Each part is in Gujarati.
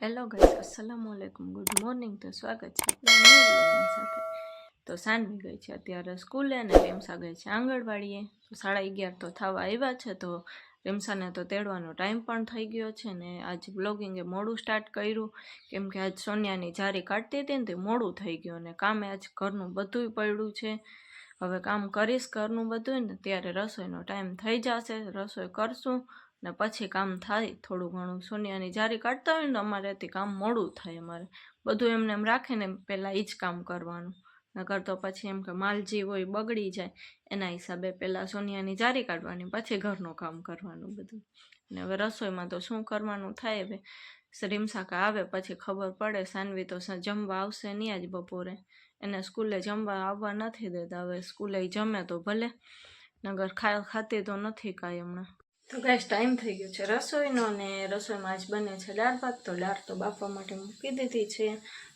હેલો ગાઈસ, અસલામુ અલૈકુમ, ગુડ મોર્નિંગ. તો સ્વાગત છે આપણા ન્યૂ બ્લોગની સાથે. તો સાંજની ગઈ છે અત્યારે સ્કૂલે અને રેમસા ગઈ છે આંગણવાડીએ. તો 11:30 તો થવા આવ્યા છે. તો રેમસાને તો તેડવાનો ટાઈમ પણ થઈ ગયો છે ને આજ બ્લોગિંગે મોડું સ્ટાર્ટ કર્યું કેમ કે આજ સોનિયાની જારી કાઢતી હતી ને તે મોડું થઈ ગયું અને કામે આજ ઘરનું બધુંય પડ્યું છે. હવે કામ કરીશ ઘરનું બધું ને ત્યારે રસોઈનો ટાઈમ થઈ જશે, રસોઈ કરશું ને પછી કામ થાય થોડું ઘણું. સોનિયાની જારી કાઢતા હોય ને તો અમારેથી કામ મોડું થાય. અમારે બધું એમને એમ રાખીને પહેલાં એ જ કામ કરવાનું, નકર તો પછી એમ કે માલજી હોય બગડી જાય. એના હિસાબે પહેલાં સોનિયાની જારી કાઢવાની પછી ઘરનું કામ કરવાનું બધું. અને હવે રસોઈમાં તો શું કરવાનું થાય હવે રીમસાકા આવે પછી ખબર પડે. સાનવી તો જમવા આવશે નહીં આજ બપોરે, એને સ્કૂલે જમવા આવવા નથી દેતા. હવે સ્કૂલે જમે તો ભલે, નગર ખાતી તો નથી કાંઈ હમણાં. તો ગાઈસ ટાઈમ થઈ ગયો છે રસોઈનો અને રસોઈમાં આજ બને છે દાળ ભાત. તો દાળ તો બાફવા માટે મૂકી દીધી છે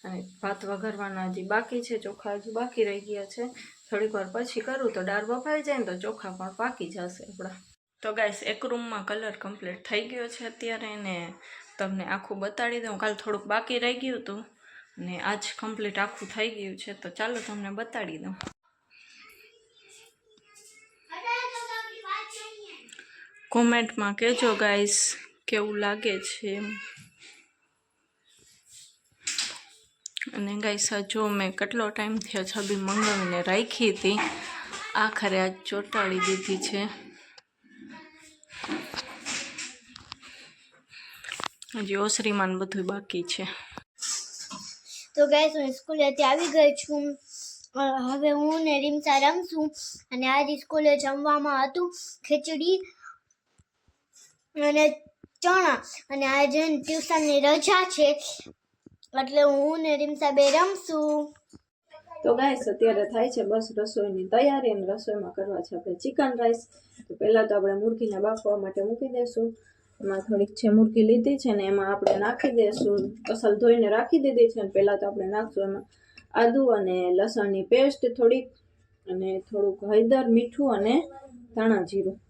અને ભાત વઘારવાના હજી બાકી છે, ચોખા હજી બાકી રહી ગયા છે. થોડીક વાર પછી કરું તો દાળ બફાઈ જાય ને તો ચોખા પણ પાકી જશે આપણા. તો ગાઈસ એક રૂમમાં કલર કમ્પ્લીટ થઈ ગયો છે અત્યારે, ને તમને આખું બતાડી દઉં. કાલ થોડુંક બાકી રહી ગયું હતું ને આજ કમ્પ્લીટ આખું થઈ ગયું છે. તો ચાલો તમને બતાડી દઉં. કોમેન્ટમાં કહેજો ગાઈસ કેવું લાગે છે એમ. અને ગાઈસ જો મેં કેટલો ટાઈમ થયો છબી મંગાવીને રાખી હતી, આખરે આજ ચોંટાડી દીધી છે. હજી ઓસરીમાં બધું બાકી છે. તો ગાઈસ હું સ્કૂલેથી આવી ગઈ છું. હવે હું ને રીમસા રમશું. અને આજે સ્કૂલે જમવામાં હતું ખીચડી અને ચણા. અને આજે ટ્યુશનની રજા છે એટલે હું ને રીમસા બે રમશું. તો ગાઈસ અત્યારે થાય છે બસ રસોઈની તૈયારી, અને રસોઈમાં કરવા છે આપણે ચિકન રાઈસ. તો પહેલાં તો આપણે મુરગીને બાફવા માટે મૂકી દઈશું. એમાં થોડીક છે મુરગી લીધી છે ને એમાં આપણે નાખી દઈશું. અસલ ધોઈને રાખી દીધી છે ને પહેલાં તો આપણે નાખશું એમાં આદુ અને લસણની પેસ્ટ થોડીક, અને થોડુંક હળદર, મીઠું અને ધાણા જીરું.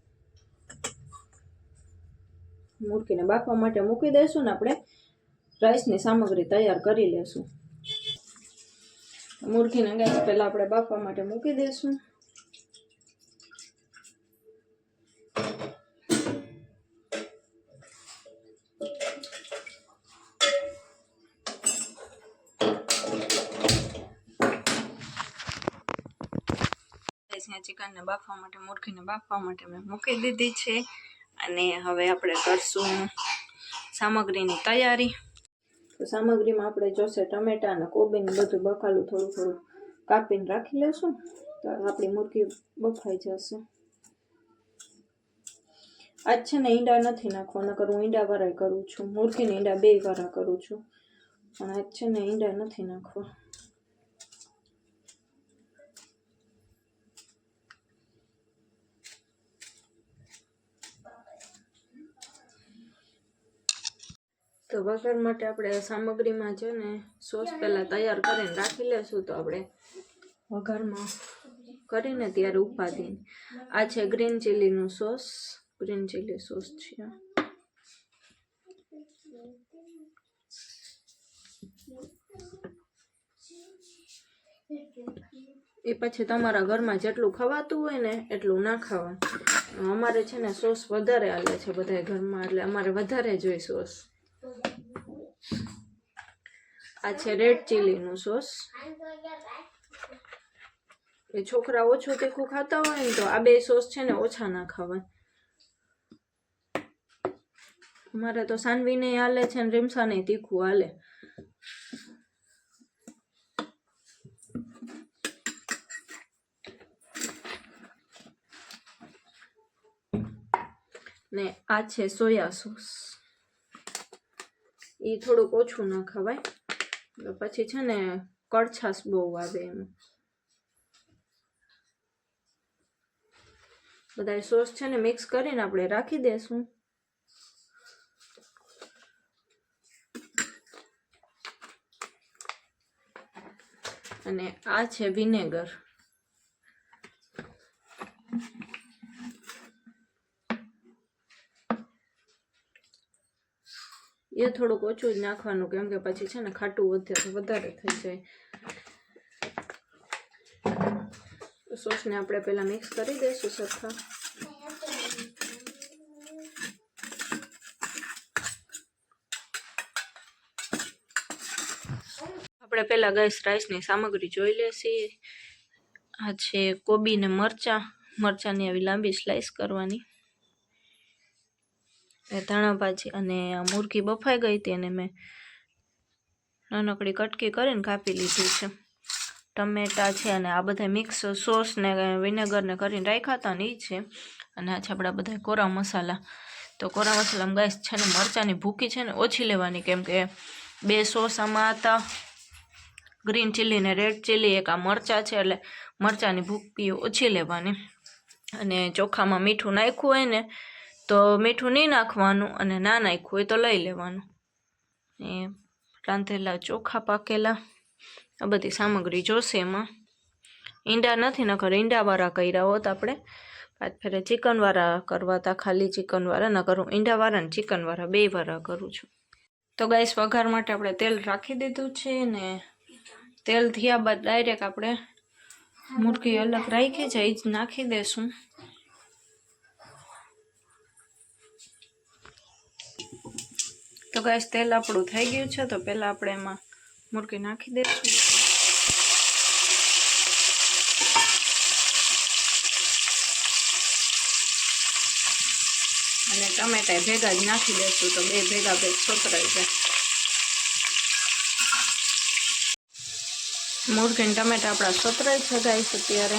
મુરગીને બાફવા માટે મૂકી દઈશું ને આપણે રાઈસની સામગ્રી તૈયાર કરી લેશું. મુરગીને ગેસ પહેલાં આપણે બાફવા માટે મૂકી દઈશું. ચિકનને બાફવા માટે, મુરગીને બાફવા માટે મેં મૂકી દીધી છે. અને હવે આપણે કરશું સામગ્રીની તૈયારી. તો સામગ્રીમાં આપણે જોશે ટમેટા અને કોબીને બધું બકાલું થોડું થોડું કાપીને રાખી લેશું. તો આપણી મુરગી બફાઈ જશે. આજ છે ને ઈંડા નથી નાખવા, નકર હું ઈંડા વાળા કરું છું. મુરગીને ઈંડા બે વાળા કરું છું, પણ આજ છે ને ઈંડા નથી નાખવા. તો વઘાર માટે આપણે સામગ્રીમાં છે ને સોસ પહેલાં તૈયાર કરીને રાખી લેશું. તો આપણે વઘારમાં કરીને ત્યારે ઉપાડીને આ છે ગ્રીન ચીલીનું સોસ, ગ્રીન ચીલી સોસ છે. એ પછી તમારા ઘરમાં જેટલું ખવાતું હોય ને એટલું ના ખાવાનું. અમારે છે ને સોસ વધારે હાલે છે બધા ઘરમાં, એટલે અમારે વધારે જોઈએ સોસ. આ છે રેડ ચીલીનું સોસ. એ છોકરા ઓછું તીખું ખાતા હોય ને તો આ બે સોસ છે ને ઓછા ના ખાવાય. અમારે તો સાનવીને હાલે છે ને રીમસાને તીખું હાલે. ને આ છે સોયા સોસ. એ થોડુંક ઓછું ના ખવાય, પછી છે ને કડછાશ બહુ આવે એમાં. બધા સોસ છે ને મિક્સ કરીને આપણે રાખી દેશું. અને આ છે વિનેગર. એ થોડુંક ઓછું જ નાખવાનું, કેમ કે પછી છે ને ખાટું વધારે થઈ જાય. સોસને આપણે પહેલાં મિક્સ કરી દઈશું સરખા. આપણે પહેલાં ગેસ રાઈસની સામગ્રી જોઈ લેશી. આ છે કોબી ને મરચાંની આવી લાંબી સ્લાઈસ કરવાની. એ ધાણા ભાજી અને આ મુરગી બફાઈ ગઈ હતી અને મેં નાનકડી કટકી કરીને કાપી લીધી છે. ટમેટા છે અને આ બધા મિક્સ સોસ ને વિનેગર ને કરીને રાખ્યા હતા ને એ છે. અને આ છે આપણા બધા કોરા મસાલા. તો કોરા મસાલામાં ગાઈસ છે ને મરચાંની ભૂકી છે ને ઓછી લેવાની, કેમ કે 2 સોસ આમાં હતા, ગ્રીન ચીલી ને રેડ ચીલી. એક આ મરચાં છે એટલે મરચાંની ભૂકી ઓછી લેવાની. અને ચોખામાં મીઠું નાખ્યું હોય ને તો મીઠું નહીં નાખવાનું, અને ના નાખ્યું હોય તો લઈ લેવાનું. એ રાંધેલા ચોખા પાકેલા, આ બધી સામગ્રી જોશે એમાં. ઈંડા નથી, નકર ઈંડાવાળા કર્યા હોત આપણે. આજ ફેરે ચિકનવાળા કરવા હતા, ખાલી ચિકનવાળા. ન કરું ઈંડાવાળા ને ચિકનવાળા 2 વાળા કરું છું. તો ગાઈસ વઘાર માટે આપણે તેલ રાખી દીધું છે ને તેલ થયા બાદ ડાયરેક્ટ આપણે મુરગી અલગ રાખી છે એ જ નાખી દેશું. તો ગાઈસ તેલ આપણું થઈ ગયું છે, તો પહેલાં આપણે એમાં મુરગી નાખી દઈશું. અને ટમેટા ભેગા જ નાખી દઈશું, તો 2 ભેગા સોતરાઈ જાય. મુરગી ને ટમેટા આપણા સોતરાઈ છે ગાઈસ અત્યારે.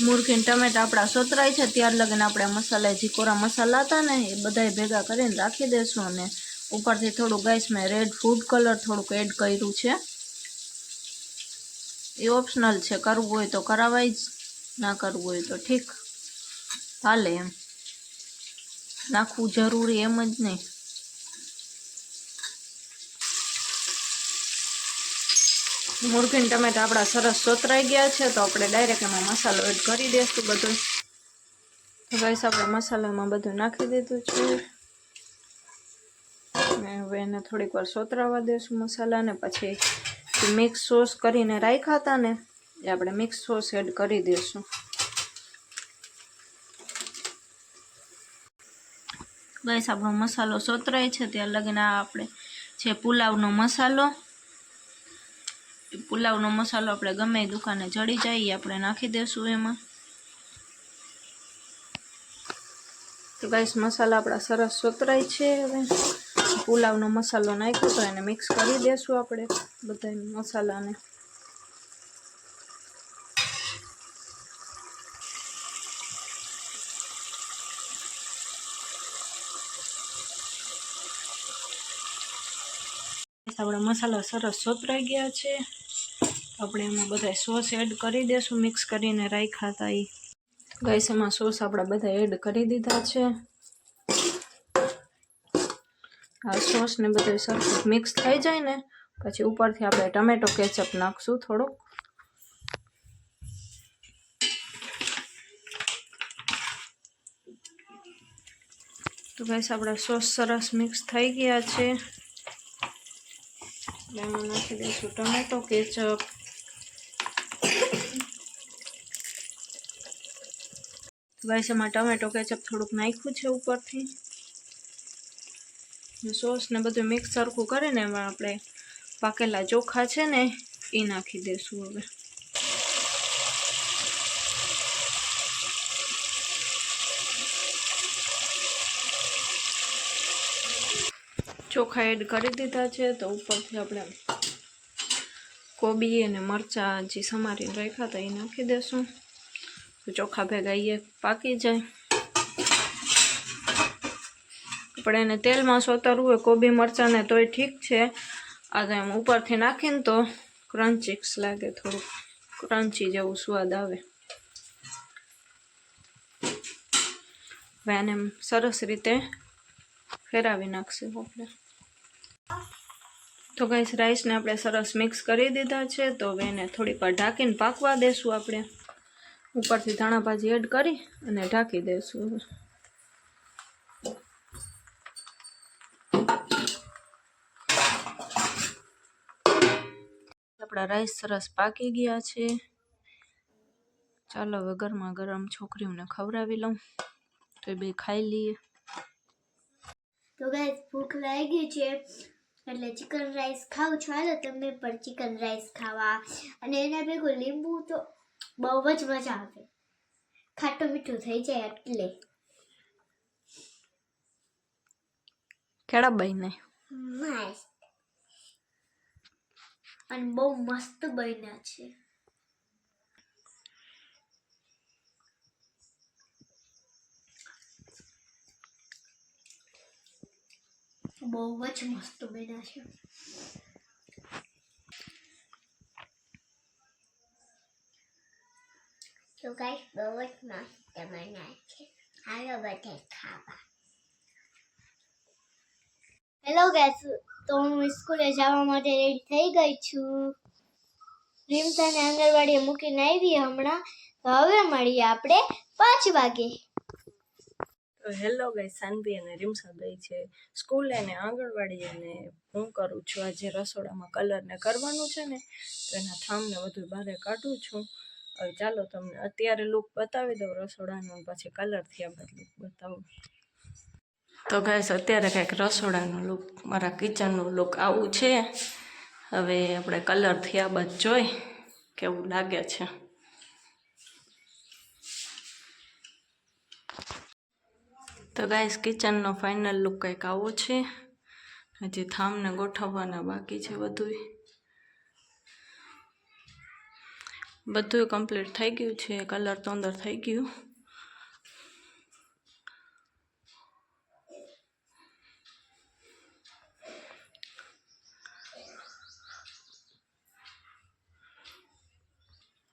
મુરગી ને ટમેટા આપણા સોતરાય છે ત્યાર લગીને આપણે મસાલા જે કોરા મસાલા હતા ને એ બધા ભેગા કરીને રાખી દઈશું. અને ઉપરથી થોડું ગાઈસ મેં રેડ ફૂડ કલર થોડુંક એડ કર્યું છે. એ ઓપ્શનલ છે, કરવું હોય તો કરાવાય જ, ના કરવું હોય તો ઠીક હાલે. એમ નાખવું જરૂરી એમ જ નહીં. મુરગી ને ટમેટા આપણા સરસ સોતરાઈ ગયા છે, તો આપણે ડાયરેક્ટ એમાં મસાલો એડ કરી દઈશું બધો. તો ગાઈસ આપણે મસાલામાં બધું નાખી દીધું છે. ને હવે એને થોડીક વાર સોતરાવા દઈશું મસાલાને. પછી મિક્સ સોસ કરીને રાખ્યા હતા ને એ આપણે મિક્સ સોસ એડ કરી દઈશું. ગાઈસ આપણો મસાલો સોતરાય છે ત્યાં લગીને આપણે છે પુલાવનો મસાલો. પુલાવનો મસાલો આપણે ગમે એ દુકાને જડી જાય એ આપણે નાખી દઈશું એમાં. તો ગાઈસ મસાલા આપણા સરસ સોતરાય છે. હવે પુલાવનો મસાલો નાખ્યો તો એને મિક્સ કરી દઈશું આપણે બધા મસાલાને. આપણા મસાલા સરસ સોતરાઈ ગયા છે, આપણે એમાં બધા સોસ એડ કરી દઈશું મિક્સ કરીને રાખ્યા હતા એ. ગાઈસ એમાં સોસ આપણા બધા એડ કરી દીધા છે. આ સોસ ને બધું સરખું મિક્સ થઈ જાય ને પછી ઉપરથી આપણે ટમેટો કેચઅપ નાખશું થોડુંક. તો ગાઈસ આપણા સોસ સરસ મિક્સ થઈ ગયા છે. એમાં નાખી દઈશું ટમેટો કેચઅપ. ગાઈસ એમાં ટમેટો કેચઅપ થોડુંક નાખ્યું છે ઉપરથી. સોસ ને બધું મિક્સ સરખું કરીને એમાં આપણે પાકેલા ચોખા છે ને એ નાખી દઈશું. હવે ચોખા એડ કરી દીધા છે, તો ઉપરથી આપણે કોબી અને મરચાં જે સમારીને રાખ્યા હતા એ નાખી દઈશું. તો ચોખા ભેગા એ પાકી જાય. આપણે એને તેલમાં સોતરવું હોય કોબી મરચાંને તોય ઠીક છે. આ તો એમ ઉપરથી નાખીને તો ક્રન્ચીસ લાગે, થોડુંક ક્રન્ચી જેવું સ્વાદ આવે. હવે આને સરસ રીતે ફેરવી નાખશું આપણે. તો ગાઈસ રાઈસને આપણે સરસ મિક્સ કરી દીધા છે. તો હવે એને થોડીક વાર ઢાંકીને પાકવા દેશું. આપણે ઉપરથી ધાણા ભાજી એડ કરી અને ઢાંકી દઈશું. આપણા રાઈસ સરસ પાકી ગયા છે. ચાલો હવે ગરમા ગરમ છોકરીઓને ખવડાવી લઉં તો એ બે ખાઈ લઈએ. તો ગાઈસ ભૂખ લાગી છે એટલે ચિકન રાઈસ ખાઉં છું. હાલો તમે પણ ચિકન રાઈસ ખાવા. અને એના ભેગું લીંબુ તો બહુ જ મજા આવે, ખાટું મીઠું થઈ જાય એટલે. કેળા બાઈ ને મસ્ત અને બહુ મસ્ત બન્યા છે. બહુ જ મસ્ત બન્યા છે. તો ગાઈસ બહુ જ મસ્ત બન્યા છે. હાલો બધા ખાવા. હેલો ગાઈસ, તો હું સ્કૂલે જવા માટે રેડી થઈ ગઈ છું. રીમસાને આંગણવાડીએ મૂકીને આવી હમણાં. તો હવે મળીએ આપણે 5 વાગે. તો હેલો ગાઈસ, સાનવી અને રીમસા ગઈ છે સ્કૂલે ને આંગણવાડી. અને હું કરું છું આજે રસોડામાં કલર ને કરવાનું છે ને, તો એના થામને બધું બહાર કાઢું છું. હવે ચાલો તમને અત્યારે લુક બતાવી દઉં રસોડાનો, પછી કલર થયા બાદ લુક બતાવું. તો ગાઈસ અત્યારે કંઈક રસોડાનું લુક, મારા કિચનનું લુક આવું છે. હવે આપણે કલર થયા બાદ જોઈ કેવું લાગે છે. તો ગાઈસ કિચનનો ફાઇનલ લુક કંઈક આવો છે. હજી થામને ગોઠવવાના બાકી છે. બધું કમ્પ્લીટ થઈ ગયું છે. કલર તો અંદર થઈ ગયું.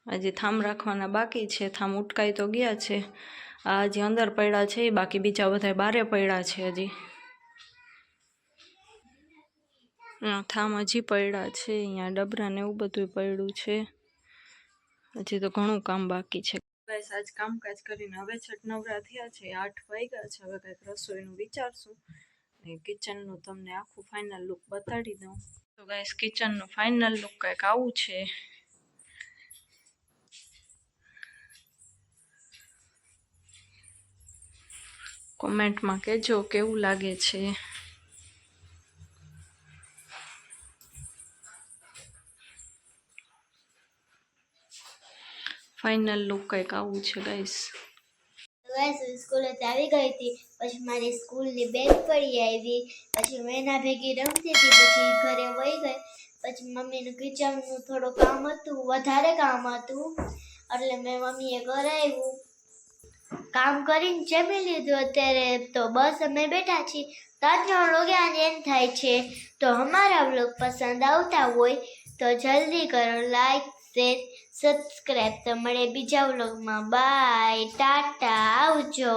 હજી થામ રાખવાના બાકી છે. થામ ઉટકાઈ તો ગયા છે. આ હજી અંદર પડ્યા છે, બાકી બીજા બધા બારે પડ્યા છે. હજી થામ હજી પડ્યા છે. અહીંયા ડબરા ને એવું બધું પડ્યું છે. હજી તો ઘણું કામ બાકી છે. ગાઈસ આજ કામકાજ કરીને હવે છઠ નવરા થયા છે. 8 વાગ્યા છે. હવે કંઈક રસોઈનું વિચારશું. કિચનનું તમને આખું ફાઇનલ લુક બતાડી દઉં. તો ગાઈસ કિચનનું ફાઇનલ લુક કંઈક આવું છે. કોમેન્ટમાં કહેજો કેવું લાગે છે. ફાઇનલ લુક કંઈક આવું છે ગાઈસ. ગાઈસ સ્કૂલેથી આવી ગઈ હતી, પછી મારી સ્કૂલની બેગ પડી આવી, પછી મેં એના ભેગી રમતી હતી, પછી ઘરે વહી ગઈ. પછી મમ્મીનું કિચનનું થોડું કામ હતું, વધારે કામ હતું, એટલે મેં મમ્મીએ કરાવ્યું. કામ કરીને જમી લીધું. અત્યારે તો બસ અમે બેઠા છીએ. તો આજનો વ્લોગ એન્ડ થાય છે. તો અમારા વ્લોગ પસંદ આવતા હોય તો જલ્દી કરો લાઈક, શેર, સબસ્ક્રાઈબ. તો મળે બીજા વ્લોગમાં. બાય, ટાટા, આવજો.